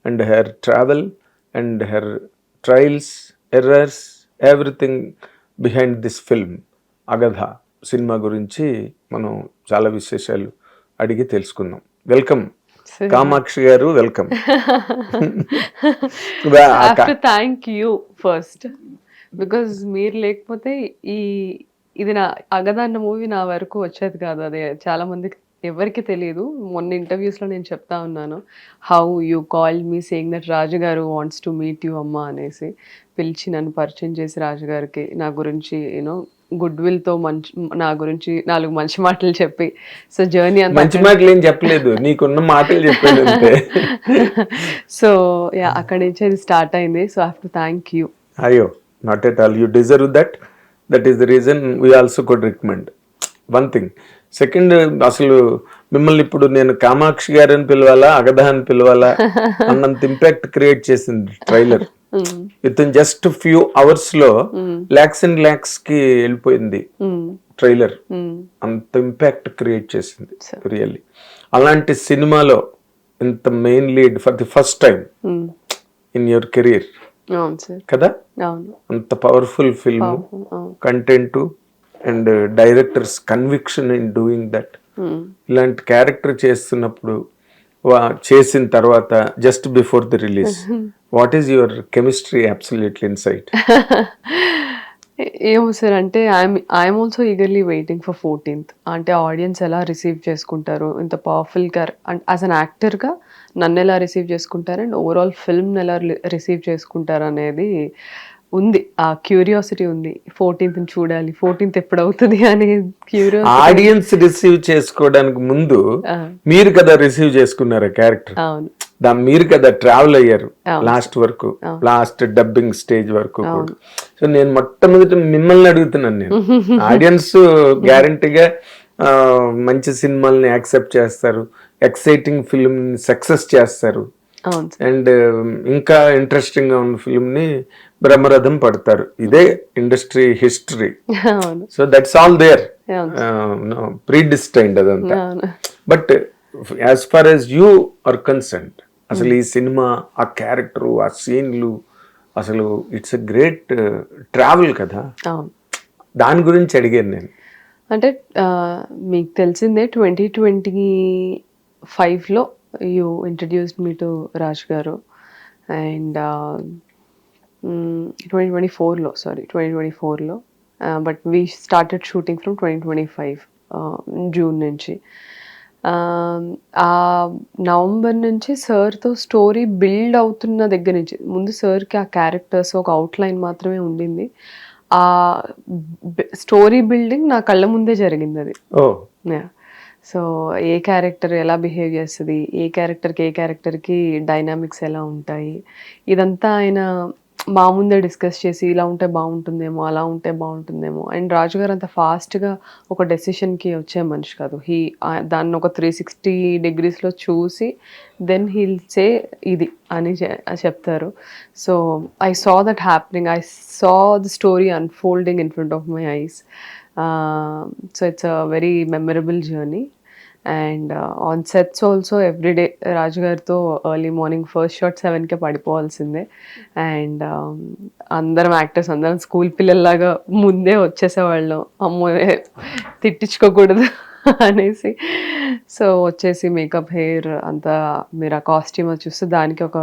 and her travel and her trials, errors, everything behind this film Agadha సినిమా గురించి మనం చాలా విశేషాలు అడిగి తెలుసుకుందాం. Welcome Kamakshi garu, welcome. Thank you first because మీరు లేకపోతే ఇది నా అగధ అన్న మూవీ నా వరకు వచ్చేది కాదు. అదే చాలా మందికి ఎవరికి తెలియదు. మొన్న ఇంటర్వ్యూస్లో నేను చెప్తా ఉన్నాను, how you call me saying that Raju garu wants to meet you అమ్మ అనేసి పిలిచి నన్ను పరిచయం చేసి రాజు గారికి నా గురించి యూనో గుడ్ విల్ తో నా గురించి 4 మంచి మాటలు చెప్పి సో జర్నీ అంతా మంచి మాటలు ఏం చెప్పలేదు, నీకున్న మాటలు చెప్పాడు అంతే. సో యా అక్కడి నుంచి అది స్టార్ట్ అయింది. So I have to thank you. అయ్యో, not at all, you deserve that. That is the reason we also could recommend one thing. Second, అసలు మిమ్మల్ని ఇప్పుడు నేను కామాక్షి గారు అని పిలవాలా, అగధ అని పిలవాలా అన్నంత ఇంపాక్ట్ క్రియేట్ చేసింది trailer. With in just few hours లో లాక్స్ అండ్ లాక్స్ కి వెళ్ళిపోయింది ట్రైలర్. అంత ఇంపాక్ట్ క్రియేట్ చేసింది రియల్లీ. అలాంటి సినిమాలో ఇంత main lead for the first time in your career కదా, అంత powerful film, content and directors conviction in doing that. ఇలాంటి క్యారెక్టర్ చేస్తున్నప్పుడు, చేసిన తర్వాత, just before the release, what is your chemistry absolutely inside? ఏమో సార్, అంటే I'm also eagerly waiting for 14th. అంటే audience ఎలా రిసీవ్ చేసుకుంటారు, ఇంత పవర్ఫుల్ యాజ్ అన్ యాక్టర్గా నన్ను ఎలా రిసీవ్ చేసుకుంటారు అండ్ ఓవరాల్ ఫిల్మ్ ఎలా రిసీవ్ చేసుకుంటారు అనేది ఉంది. ఆ క్యూరియాసిటీ ఉంది. 14th చూడాలి, 14th ఎప్పుడు అవుతుంది అనే క్యూరియాసిటీ. ఆడియన్స్ రిసీవ్ చేసుకోవడానికి ముందు మీరు కదా రిసీవ్ చేసుకున్నారు క్యారెక్టర్. అవును, మీరు కదా ట్రావెల్ అయ్యారు లాస్ట్ వరకు, లాస్ట్ డబ్బింగ్ స్టేజ్ వరకు కూడా. సో నేను మొట్టమొదటి మిమ్మల్ని అడుగుతున్నాను, నేను ఆడియన్స్ గ్యారంటీగా మంచి సినిమాల్ని యాక్సెప్ట్ చేస్తారు, ఎక్సైటింగ్ ఫిల్మ్ సక్సెస్ చేస్తారు, అండ్ ఇంకా ఇంట్రెస్టింగ్ గా ఉన్న ఫిల్మ్ ని బ్రహ్మరథం పడతారు. ఇదే industry history. So that's all there, predestined అదంతా. But as far as you are concerned, అసలు ఈ సినిమా, ఆ క్యారెక్టర్, ఆ సీన్లు, అసలు ఇట్స్ ఎ గ్రేట్ ట్రావెల్ కదా. దాని గురించి అడిగాను నేను. అంటే మీకు తెలిసిందే 2025లో you introduced me to Raj garu, and 2024లో but we started shooting from 2025 June నుంచి. ఆ నవంబర్ నుంచి సార్తో స్టోరీ బిల్డ్ అవుతున్న దగ్గర నుంచి, ముందు సార్కి ఆ క్యారెక్టర్స్ ఒక అవుట్లైన్ మాత్రమే ఉండింది. ఆ స్టోరీ బిల్డింగ్ నా కళ్ళ ముందే జరిగింది అది. సో ఏ క్యారెక్టర్ ఎలా బిహేవ్ చేస్తుంది, ఏ క్యారెక్టర్కి డైనామిక్స్ ఎలా ఉంటాయి, ఇదంతా ఆయన మా ముందే డిస్కస్ చేసి ఇలా ఉంటే బాగుంటుందేమో, అలా ఉంటే బాగుంటుందేమో. అండ్ రాజు గారు అంత ఫాస్ట్గా ఒక డెసిషన్కి వచ్చే మనిషి కాదు. దాన్ని ఒక 360 degreesలో చూసి దెన్ హీల్ సే ఇది అని చెప్తారు. So I saw that happening, I saw the story unfolding in front of my eyes. So it's a very memorable journey. And on sets also everyday Raju గారితో ఎర్లీ మార్నింగ్ ఫస్ట్ షాట్ 7కే పడిపోవాల్సిందే. And అందరం actors అందరం school పిల్లల్లాగా ముందే వచ్చేసేవాళ్ళం, అమ్మో తిట్టించుకోకూడదు అనేసి. సో వచ్చేసి మేకప్, హెయిర్ అంతా, మీరు ఆ కాస్ట్యూమ్ చూస్తే దానికి ఒక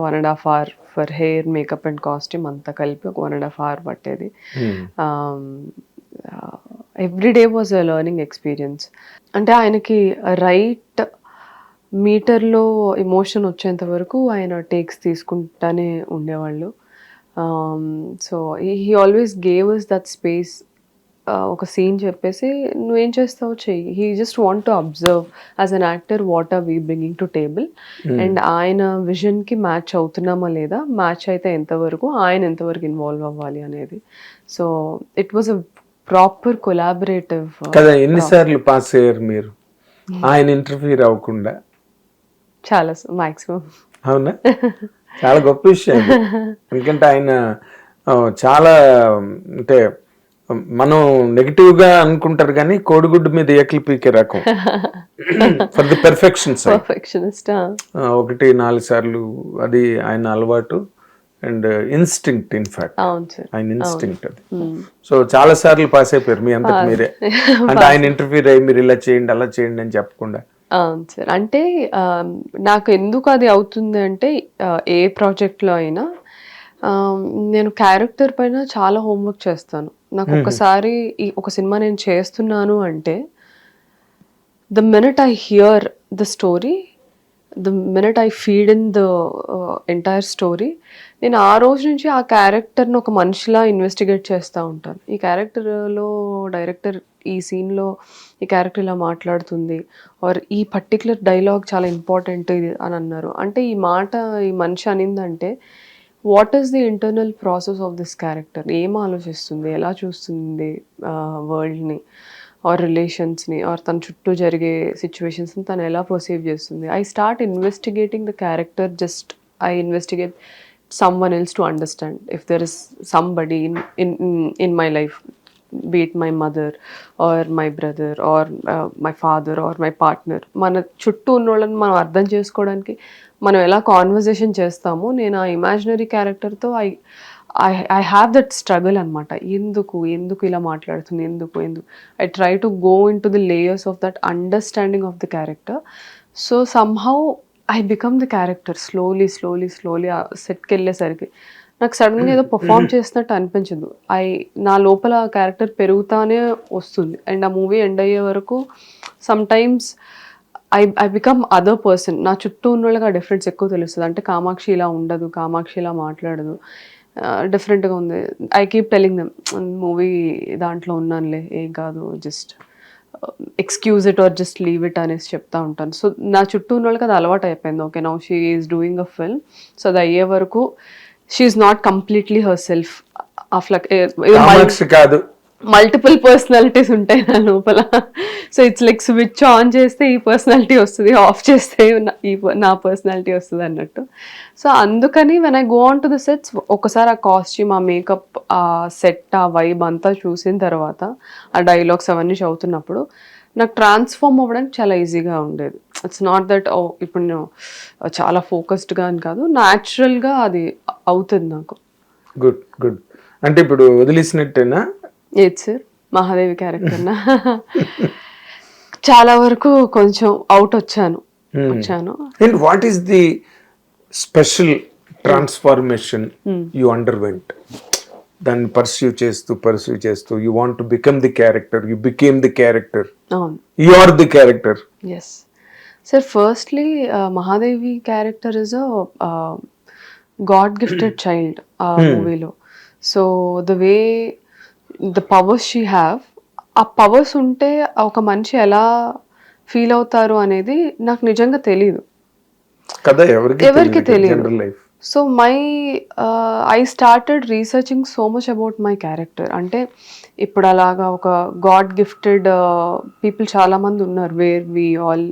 1.5 hour for hair, makeup and costume అంతా కలిపి ఒక 1.5 hour పట్టేది. Every day was a learning experience. అంటే ఆయనకి రైట్ మీటర్లో ఎమోషన్ వచ్చేంత వరకు ఆయన టేక్స్ తీసుకుంటానే ఉండేవాళ్ళు. So he always gave us that space. ఒక సీన్ చెప్పేసి నువ్వేం చేస్తావు చెయ్యి, he just want to observe as an actor what are we bringing to table, and ఆయన విజన్కి మ్యాచ్ అవుతున్నామా లేదా, మ్యాచ్ అయితే ఎంతవరకు, ఆయన ఎంతవరకు ఇన్వాల్వ్ అవ్వాలి అనేది. So it was a proper collaborative కదా. ఎన్నిసార్లు పాస్ అయ్యారు మీరు ఆయన ఇంటర్ఫీర్ అవ్వకుండా? చాలా, మాక్సిమం. అవునా? చాలా గొప్ప విషయం. ఎందుకంటే ఆయన చాలా, అంటే మనం నెగిటివ్ గా అనుకుంటారు కానీ కోడిగుడ్డు మీద ఏకలు పీకే రకం for the perfection side. Perfectionist. 1-4 సార్లు అది ఆయన అలవాటు అండ్ ఇన్స్టింక్ట్ ఇన్ఫాక్ట్ అవును సార్. ఆయన ఇన్స్టింక్ట్ అది. సో చాలా సార్లు పాస్ అయిపోయారు మీ అంతటి మీరే, అంటే ఆయన ఇంటర్వ్యూ అయ్యి మీరు ఇలా చేయండి అలా చేయండి అని చెప్పకుండా. అవును సార్. అంటే నాకు ఎందుకు అది అవుతుంది అంటే ఏ ప్రాజెక్ట్లో అయినా నేను క్యారెక్టర్ పైన చాలా హోంవర్క్ చేస్తాను. నాకు ఒకసారి ఒక సినిమా నేను చేస్తున్నాను అంటే the minute I here the story, the minute I feed in the entire story, నేను ఆ రోజు నుంచి ఆ క్యారెక్టర్ని ఒక మనిషిలా ఇన్వెస్టిగేట్ చేస్తూ ఉంటాను. ఈ క్యారెక్టర్లో డైరెక్టర్ ఈ సీన్లో ఈ క్యారెక్టర్ ఇలా మాట్లాడుతుంది, ఆర్ ఈ పర్టికులర్ డైలాగ్ చాలా ఇంపార్టెంట్ ఇది అని అన్నారు అంటే ఈ మాట ఈ మనిషి అనిందంటే what is the internal process of this character, ఏం ఆలోచిస్తుంది, ఎలా చూస్తుంది వరల్డ్ని ఆర్ రిలేషన్స్ని ఆర్ తన చుట్టూ జరిగే సిచ్యువేషన్స్ని తను ఎలా పర్సీవ్ చేస్తుంది. I start investigating the character, just I investigate someone else to understand if there is somebody in my life, be it my mother or my brother or my father or my partner, మన చుట్టూ ఉన్న వాళ్ళని మనం అర్థం చేసుకోవడానికి మనం ఎలా conversation చేస్తామో నేను ఆ ఇమాజినరీ క్యారెక్టర్తో ఐ హ్యావ్ దట్ స్ట్రగుల్ అనమాట. ఎందుకు ఇలా మాట్లాడుతుంది, ఎందుకు I try to go in to the layers of that understanding of the character. So somehow I become the character slowly ఆ సెట్కి వెళ్ళేసరికి నాకు సడన్గా ఏదో పర్ఫామ్ చేసినట్టు అనిపించదు. నా లోపల ఆ క్యారెక్టర్ పెరుగుతానే వస్తుంది అండ్ ఆ మూవీ ఎండ్ అయ్యే వరకు some times I become other person. నా చుట్టూ ఉన్న వాళ్ళకి ఆ డిఫరెన్స్ ఎక్కువ తెలుస్తుంది. అంటే కామాక్షి ఇలా ఉండదు, కామాక్షి ఇలా మాట్లాడదు, డిఫరెంట్గా ఉంది. I keep telling them movie దాంట్లో ఉన్నానులే ఏం కాదు, just excuse it or just leave it అనేసి చెప్తా ఉంటాను. సో నా చుట్టూ ఉన్న వాళ్ళకి అది అలవాటు అయిపోయింది. Okay now she is doing a film, so అది అయ్యే వరకు she is not completely her self. కాదు, మల్టిపుల్ పర్సనాలిటీస్ ఉంటాయి నా లోపల. So it's like switch on చేస్తే ఈ పర్సనాలిటీ వస్తుంది, ఆఫ్ చేస్తే నా పర్సనాలిటీ వస్తుంది అన్నట్టు. సో అందుకని when I go on to the sets ఒకసారి ఆ కాస్ట్యూమ్, ఆ మేకప్, ఆ సెట్, ఆ వైబ్ అంతా చూసిన తర్వాత ఆ డైలాగ్స్ అవన్నీ చదువుతున్నప్పుడు నాకు ట్రాన్స్ఫార్మ్ అవ్వడానికి చాలా ఈజీగా ఉండేది. ఇట్స్ నాట్ దట్ ఇప్పుడు నేను చాలా ఫోకస్డ్గా అని కాదు, న్యాచురల్గా అది అవుతుంది నాకు. గుడ్. అంటే ఇప్పుడు వదిలేసినట్టేనా? ఏది సార్, మహాదేవి క్యారెక్టర్నా? చాలా వరకు కొంచెం అవుట్ వచ్చాను. And what is the special transformation you underwent? దాన్ని పర్స్యూ చేస్తూ you want to become the character, you became the character, you are the character. Yes sir. Firstly Mahadevi character is a god gifted child ఆ మూవీలో. So the way the powers she have, ఆ powers ఉంటే ఒక మనిషి ఎలా feel అవుతారు అనేది నాకు నిజంగా తెలీదు కదా, ఎవరికి తెలియదు. So I started researching so much about my character. అంటే ఇప్పుడు అలాగా ఒక గాడ్ గిఫ్టెడ్ పీపుల్ చాలామంది ఉన్నారు where we all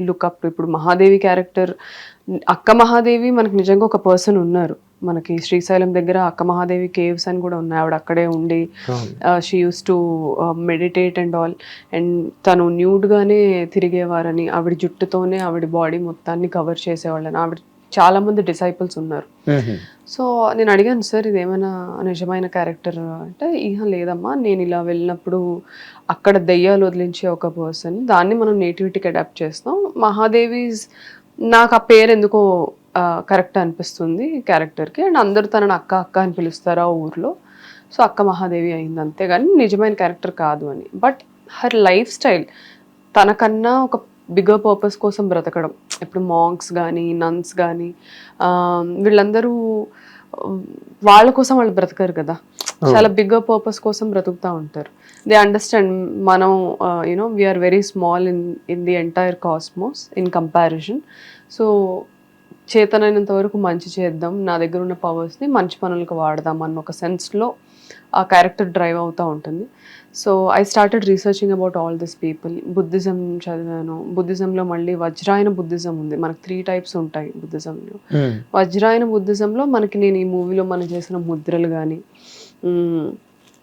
look up. ఇప్పుడు మహాదేవి క్యారెక్టర్, అక్క మహాదేవి మనకు నిజంగా ఒక పర్సన్ ఉన్నారు. మనకి శ్రీశైలం దగ్గర అక్క మహాదేవి కేవ్స్ అని కూడా ఉన్నాయి. ఆవిడ అక్కడే ఉండి she use to meditate and all, and తను న్యూడ్గానే తిరిగేవారని, ఆవిడ జుట్టుతోనే ఆవిడ బాడీ మొత్తాన్ని కవర్ చేసేవాళ్ళని, ఆవిడ చాలా మంది డిసైపుల్స్ ఉన్నారు. సో నేను అడిగాను, సార్ ఇది ఏమైనా నిజమైన క్యారెక్టర్ అంటే, లేదమ్మా, నేను ఇలా వెళ్ళినప్పుడు అక్కడ దెయ్యాలు వదిలించే ఒక పర్సన్, దాన్ని మనం నేటివిటీకి అడాప్ట్ చేస్తాం. మహాదేవి నాకు ఆ పేరు ఎందుకో కరెక్ట్ అనిపిస్తుంది క్యారెక్టర్కి, అండ్ అందరూ తనని అక్క అని పిలుస్తారు ఆ ఊర్లో. సో అక్క మహాదేవి అయింది, అంతేగాని నిజమైన క్యారెక్టర్ కాదు అని. బట్ హర్ లైఫ్ స్టైల్ తనకన్నా ఒక బిగ్గర్ పర్పస్ కోసం బ్రతకడం. ఇప్పుడు మాంక్స్ కానీ నన్స్ కానీ వీళ్ళందరూ వాళ్ళ కోసం వాళ్ళు బ్రతకరు కదా, చాలా బిగ్గర్ పర్పస్ కోసం బ్రతుకుతూ ఉంటారు. దే అండర్స్టాండ్ మనం we are very small in the entire cosmos in comparison. So చేతనైనంత వరకు మంచి చేద్దాం, నా దగ్గర ఉన్న పవర్స్ని మంచి పనులకు వాడదాం అన్న ఒక సెన్స్లో ఆ క్యారెక్టర్ డ్రైవ్ అవుతూ ఉంటుంది. So I started researching about all this people. Buddhism చదివాను. బుద్ధిజంలో మళ్ళీ వజ్రాయన బుద్ధిజం ఉంది. మనకు 3 types ఉంటాయి బుద్ధిజంలో. వజ్రాయన బుద్ధిజంలో మనకి నేను ఈ మూవీలో మనం చేసిన ముద్రలు కానీ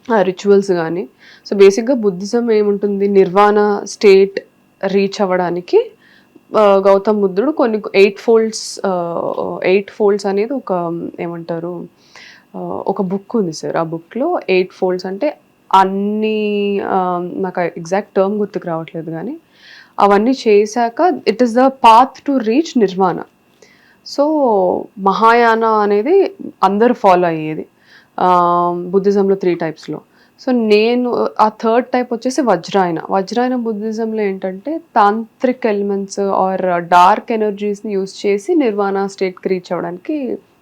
ఆ రిచువల్స్ కానీ. సో బేసిక్గా బుద్ధిజం ఏముంటుంది, నిర్వాణ స్టేట్ రీచ్ అవ్వడానికి గౌతమ్ బుద్ధుడు కొన్ని 8 ఫోల్డ్స్ అనేది ఒక ఏమంటారు ఒక బుక్ ఉంది సార్. ఆ బుక్లో 8 ఫోల్డ్స్ అంటే అన్ని నాకు ఎగ్జాక్ట్ టర్మ్ గుర్తుకు రావట్లేదు కానీ అవన్నీ చేశాక it is the path to reach Nirvana. So Mahayana అనేది అందరు ఫాలో అయ్యేది బుద్ధిజంలో 3 టైప్స్లో. సో నేను ఆ థర్డ్ టైప్ వచ్చేసి వజ్రాయన బుద్ధిజంలో ఏంటంటే తాంత్రిక్ ఎలిమెంట్స్ ఆర్ డార్క్ ఎనర్జీస్ని యూజ్ చేసి నిర్వాణ స్టేట్కి రీచ్ అవ్వడానికి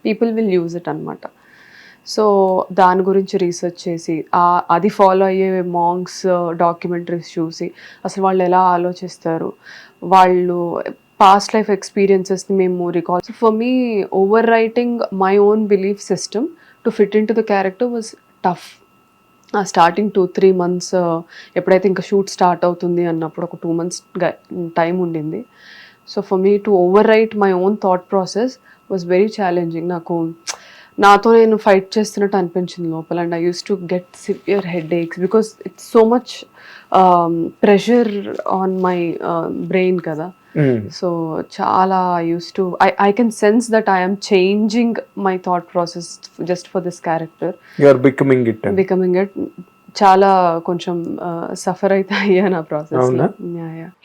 పీపుల్ విల్ యూజ్ ఇట్ అనమాట. సో దాని గురించి రీసెర్చ్ చేసి అది ఫాలో అయ్యే మాంగ్స్ డాక్యుమెంటరీస్ చూసి అసలు వాళ్ళు ఎలా ఆలోచిస్తారు, వాళ్ళు పాస్ట్ లైఫ్ ఎక్స్పీరియన్సెస్ని మేము recall. So for me overwriting my own belief system to fit into the character was tough. Starting 2-3 months ఎప్పుడైతే ఇంకా షూట్ స్టార్ట్ అవుతుంది అన్నప్పుడు ఒక 2 months టైం ఉండింది. So for me to overwrite my own thought process was very challenging. నాతో నేను fight చేస్తున్నట్టు అనిపించింది లోపల. And I use to get severe headaches because it's so much pressure on my brain కదా. So చాలా use to I can sense that I'm changing my thought process just for this character. You are becoming it. చాలా కొంచెం suffer అయితే అయ్యాను ఆ process.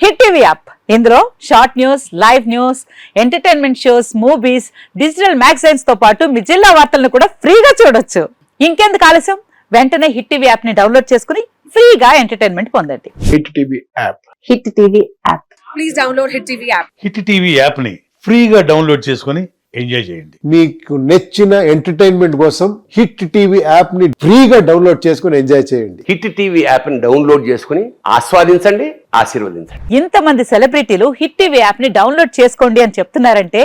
Hit TV app, ఇందులో short news, live news, entertainment shows, movies, digital magazines తో పాటు మీ జిల్లా వార్తలను కూడా ఫ్రీగా చూడొచ్చు. ఇంకెందుకు ఆలస్యం, వెంటనే హిట్ టీవీ యాప్ ని డౌన్లోడ్ చేసుకుని ఫ్రీగా ఎంటర్టైన్మెంట్ పొందండి. Hit TV app. Hit TV app. Please download hit TV app. Hit TV app ని ఫ్రీగా డౌన్లోడ్ చేసుకుని ఎంజాయ్ చేయండి. మీకు నచ్చిన ఎంటర్టైన్మెంట్ కోసం హిట్ టీవీ యాప్ ని ఫ్రీగా డౌన్లోడ్ చేసుకుని ఎంజాయ్ చేయండి. హిట్ టీవీ యాప్ ని డౌన్లోడ్ చేసుకుని ఆస్వాదించండి, ఆశీర్వదించండి. ఇంతమంది సెలబ్రిటీలు హిట్ టీవీ యాప్ ని డౌన్లోడ్ చేసుకోండి అని చెప్తున్నారంటే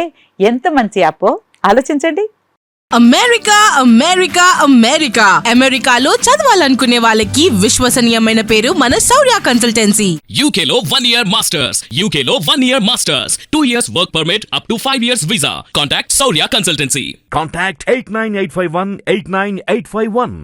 ఎంత మంచి యాప్ ఆలోచించండి. అమెరికాలో చదవాలనుకునే వాళ్ళకి విశ్వసనీయమైన పేరు మన శౌర్య కన్సల్టెన్సీ. UK లో 1 year masters, UK లో 1 year masters, 2 years work permit up to 5 years visa. Contact Saurya Consultancy. Contact 89851 89851.